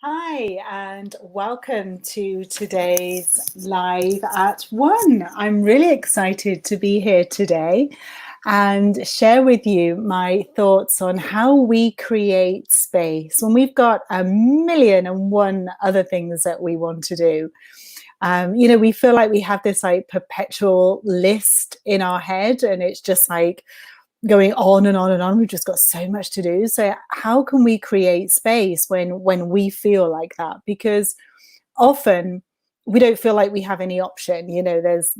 Hi, and welcome to today's Live at One. I'm really excited to be here today and share with you my thoughts on how we create space when we've got a million and one other things that we want to do. We feel like we have this like perpetual list in our head, and it's just like going on and on and on. We've just got so much to do. So how can we create space when we feel like that? Because often we don't feel like we have any option. There's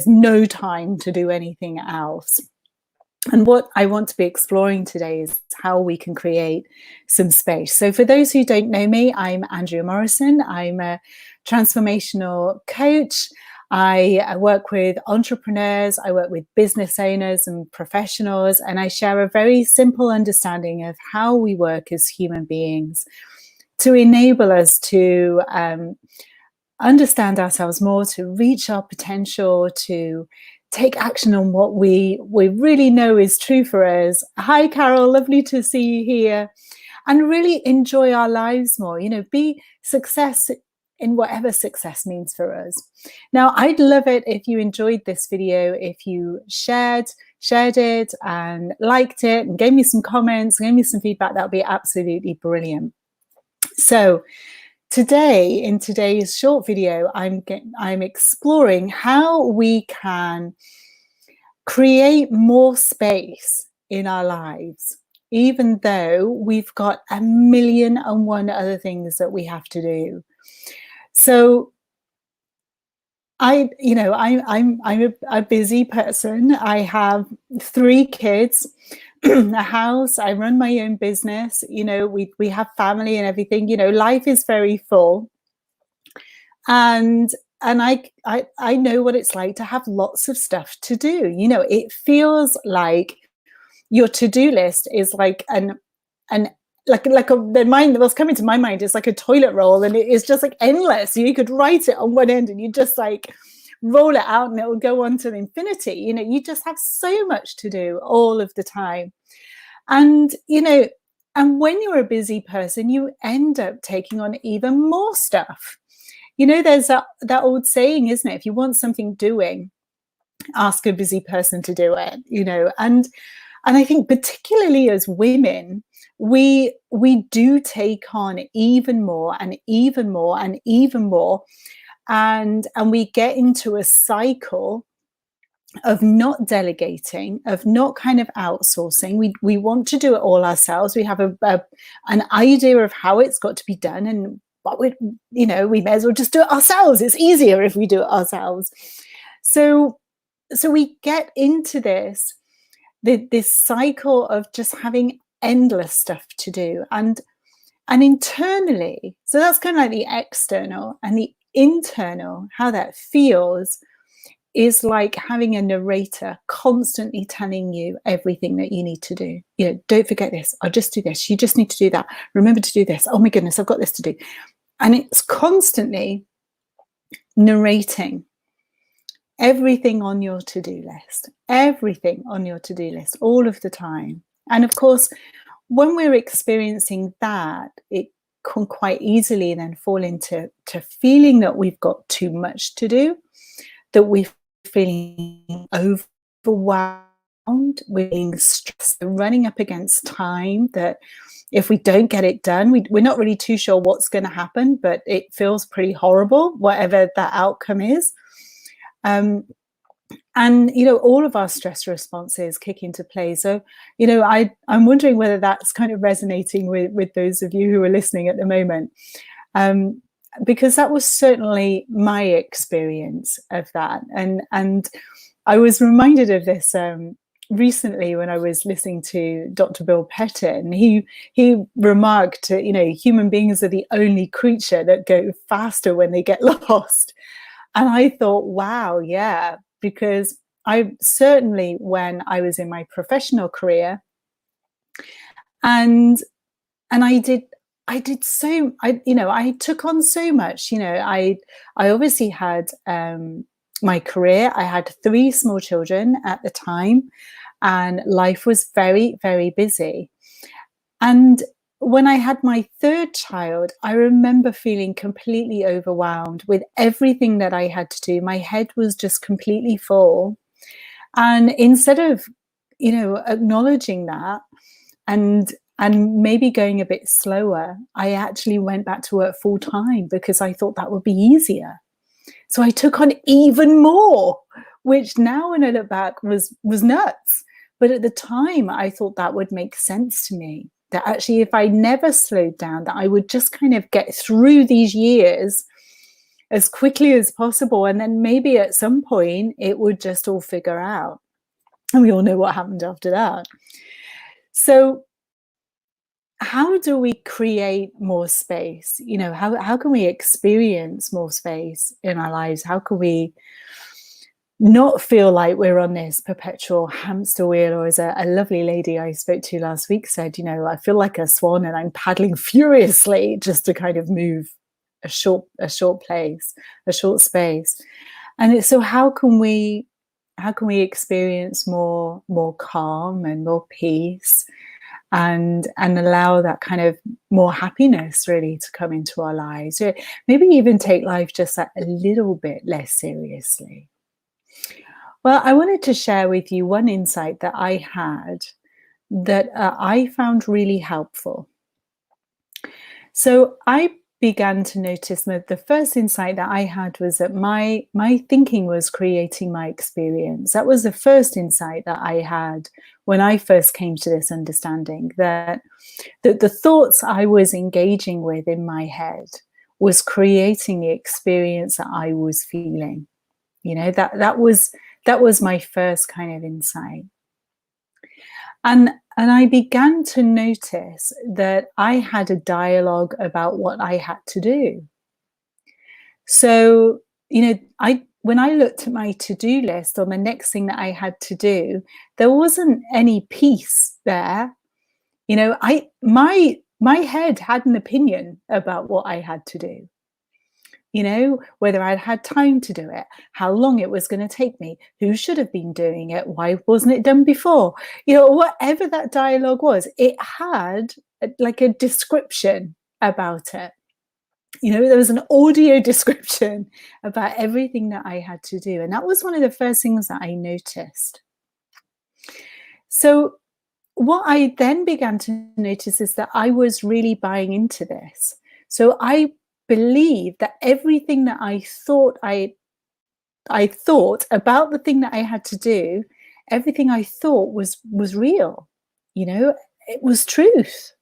no time to do anything else. And what I want to be exploring today is how we can create some space. So for those who don't know me, I'm Andrea Morrison. I'm a transformational coach. I work with entrepreneurs, I work with business owners and professionals, and I share a very simple understanding of how we work as human beings to enable us to understand ourselves more, to reach our potential, to take action on what we really know is true for us. Hi, Carol, lovely to see you here. And really enjoy our lives more, be success in whatever success means for us. Now, I'd love it if you enjoyed this video, if you shared it and liked it and gave me some comments, gave me some feedback. That would be absolutely brilliant. So today, in today's short video, I'm exploring how we can create more space in our lives, even though we've got a million and one other things that we have to do. So I'm a busy person. I have 3 kids, a house. I run my own business. We have family and everything. Life is very full, and I know what it's like to have lots of stuff to do. It feels like your to-do list is like the mind, what's coming to my mind is like a toilet roll, and it is just like endless. You could write it on one end and you just like roll it out and it will go on to infinity. You just have so much to do all of the time. And when you're a busy person, you end up taking on even more stuff. There's that old saying, isn't it? If you want something doing, ask a busy person to do it. And I think particularly as women, we do take on even more and even more and even more, and we get into a cycle of not delegating, of not kind of outsourcing. We want to do it all ourselves. We have an idea of how it's got to be done, and we may as well just do it ourselves. It's easier if we do it ourselves. So we get into this cycle of just having endless stuff to do, and internally. So that's kind of like the external, and the internal, how that feels is like having a narrator constantly telling you everything that you need to do. Don't forget this. I'll just do this. You just need to do that. Remember to do this. Oh my goodness, I've got this to do. And it's constantly narrating everything on your to-do list, all of the time. And of course, when we're experiencing that, it can quite easily then fall into feeling that we've got too much to do, that we're feeling overwhelmed, we're being stressed, running up against time, that if we don't get it done, we're not really too sure what's going to happen, but it feels pretty horrible, whatever that outcome is. And all of our stress responses kick into play. So I'm wondering whether that's kind of resonating with those of you who are listening at the moment, because that was certainly my experience of that. And I was reminded of this recently when I was listening to Dr. Bill Pettit. He remarked, human beings are the only creature that go faster when they get lost. And I thought, wow, yeah, because I certainly, when I was in my professional career, and I took on so much. I obviously had my career. I had 3 small children at the time, and life was very, very busy. And when I had my third child, I remember feeling completely overwhelmed with everything that I had to do. My head was just completely full. And instead of, acknowledging that and maybe going a bit slower, I actually went back to work full time because I thought that would be easier. So I took on even more, which now when I look back was nuts. But at the time, I thought that would make sense to me. That actually, if I never slowed down, that I would just kind of get through these years as quickly as possible. And then maybe at some point, it would just all figure out. And we all know what happened after that. So how do we create more space? How can we experience more space in our lives? How can we not feel like we're on this perpetual hamster wheel? Or as a lovely lady I spoke to last week said, I feel like a swan and I'm paddling furiously just to kind of move a short place, a short space. And so how can we experience more calm and more peace, and allow that kind of more happiness really to come into our lives? Maybe even take life just a little bit less seriously. Well, I wanted to share with you one insight that I had that I found really helpful. So I began to notice that the first insight that I had was that my thinking was creating my experience. That was the first insight that I had when I first came to this understanding that the thoughts I was engaging with in my head was creating the experience that I was feeling. That was my first kind of insight. And I began to notice that I had a dialogue about what I had to do. So, when I looked at my to-do list on the next thing that I had to do, there wasn't any peace there. My head had an opinion about what I had to do. Whether I'd had time to do it, how long it was going to take me, who should have been doing it, why wasn't it done before? Whatever that dialogue was, it had like a description about it. There was an audio description about everything that I had to do. And that was one of the first things that I noticed. So what I then began to notice is that I was really buying into this. So I believed that everything that I thought about the thing that I had to do, everything I thought was real. It was truth.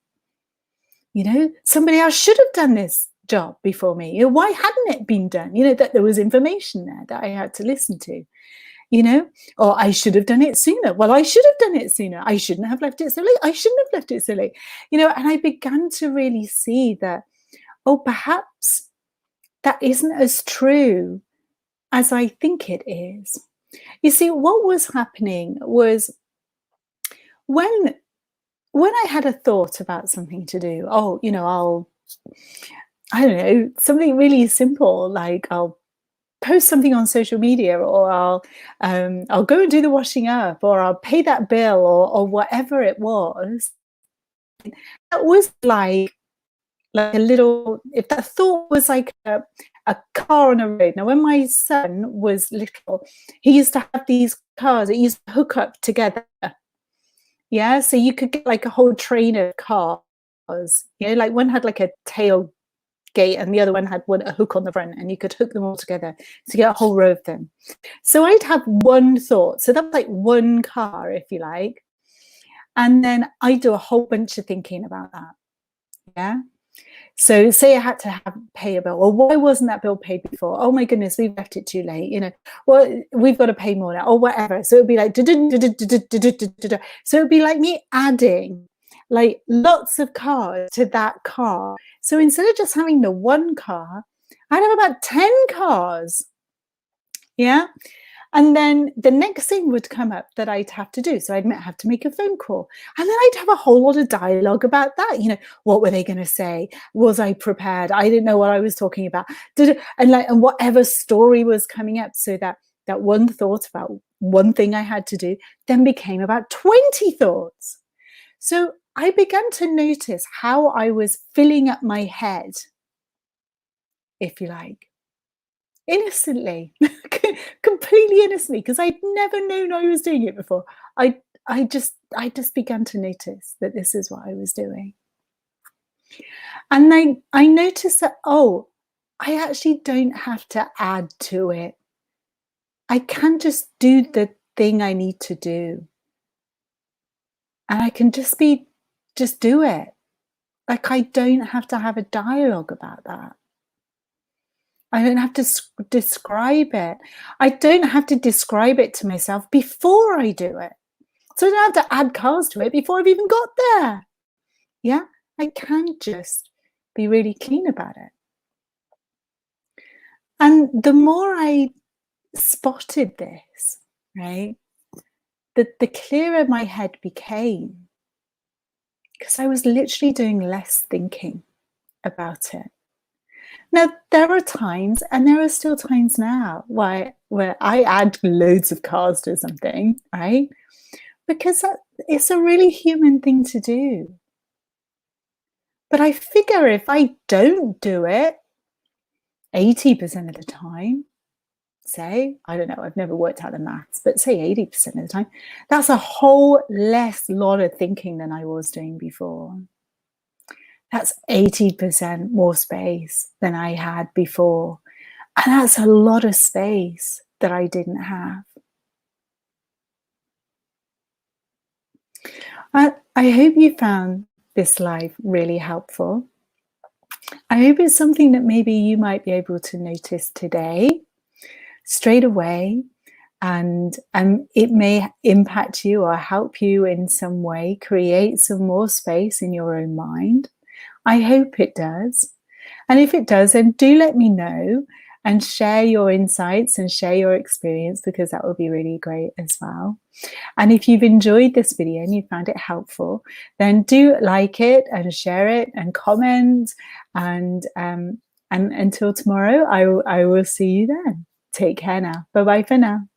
Somebody else should have done this job before me. Why hadn't it been done? That there was information there that I had to listen to. Or I should have done it sooner. Well, I should have done it sooner. I shouldn't have left it so late. I shouldn't have left it so late. And I began to really see that, perhaps that isn't as true as I think it is. You see, what was happening was when I had a thought about something to do, I don't know, something really simple, like I'll post something on social media, or I'll go and do the washing up, or I'll pay that bill, or whatever it was. That was like a little, if that thought was like a car on a road. Now, when my son was little, he used to have these cars that used to hook up together. Yeah, so you could get like a whole train of cars. Like one had like a tail gate and the other one had a hook on the front, and you could hook them all together to get a whole row of them. So I'd have one thought. So that's like one car, if you like. And then I do a whole bunch of thinking about that. Yeah. So say I had to pay a bill. Well, why wasn't that bill paid before? Oh my goodness, we've left it too late. Well, we've got to pay more now, or whatever. So it'd be like, so it'd be like me adding like lots of cars to that car. So instead of just having the one car, I'd have about 10 cars. Yeah. And then the next thing would come up that I'd have to do. So I'd have to make a phone call. And then I'd have a whole lot of dialogue about that. What were they going to say? Was I prepared? I didn't know what I was talking about. And whatever story was coming up. So that one thought about one thing I had to do then became about 20 thoughts. So I began to notice how I was filling up my head, if you like, innocently, completely innocently, because I'd never known I was doing it before. I just began to notice that this is what I was doing. And then I noticed that, oh, I actually don't have to add to it. I can just do the thing I need to do. And I can just do it. Like, I don't have to have a dialogue about that. I don't have to describe it. I don't have to describe it to myself before I do it. So I don't have to add cars to it before I've even got there. Yeah, I can just be really clean about it. And the more I spotted this, right, the clearer my head became, because I was literally doing less thinking about it. Now, there are times, and there are still times now, where I add loads of cars to something, right? Because it's a really human thing to do. But I figure if I don't do it 80% of the time, say, I don't know, I've never worked out the maths, but say 80% of the time, that's a whole lot of thinking than I was doing before. That's 80% more space than I had before. And that's a lot of space that I didn't have. I hope you found this live really helpful. I hope it's something that maybe you might be able to notice today, straight away, and it may impact you or help you in some way, create some more space in your own mind. I hope it does. And if it does, then do let me know and share your insights and share your experience, because that would be really great as well. And if you've enjoyed this video and you found it helpful, then do like it and share it and comment. And until tomorrow, I will see you then. Take care now. Bye-bye for now.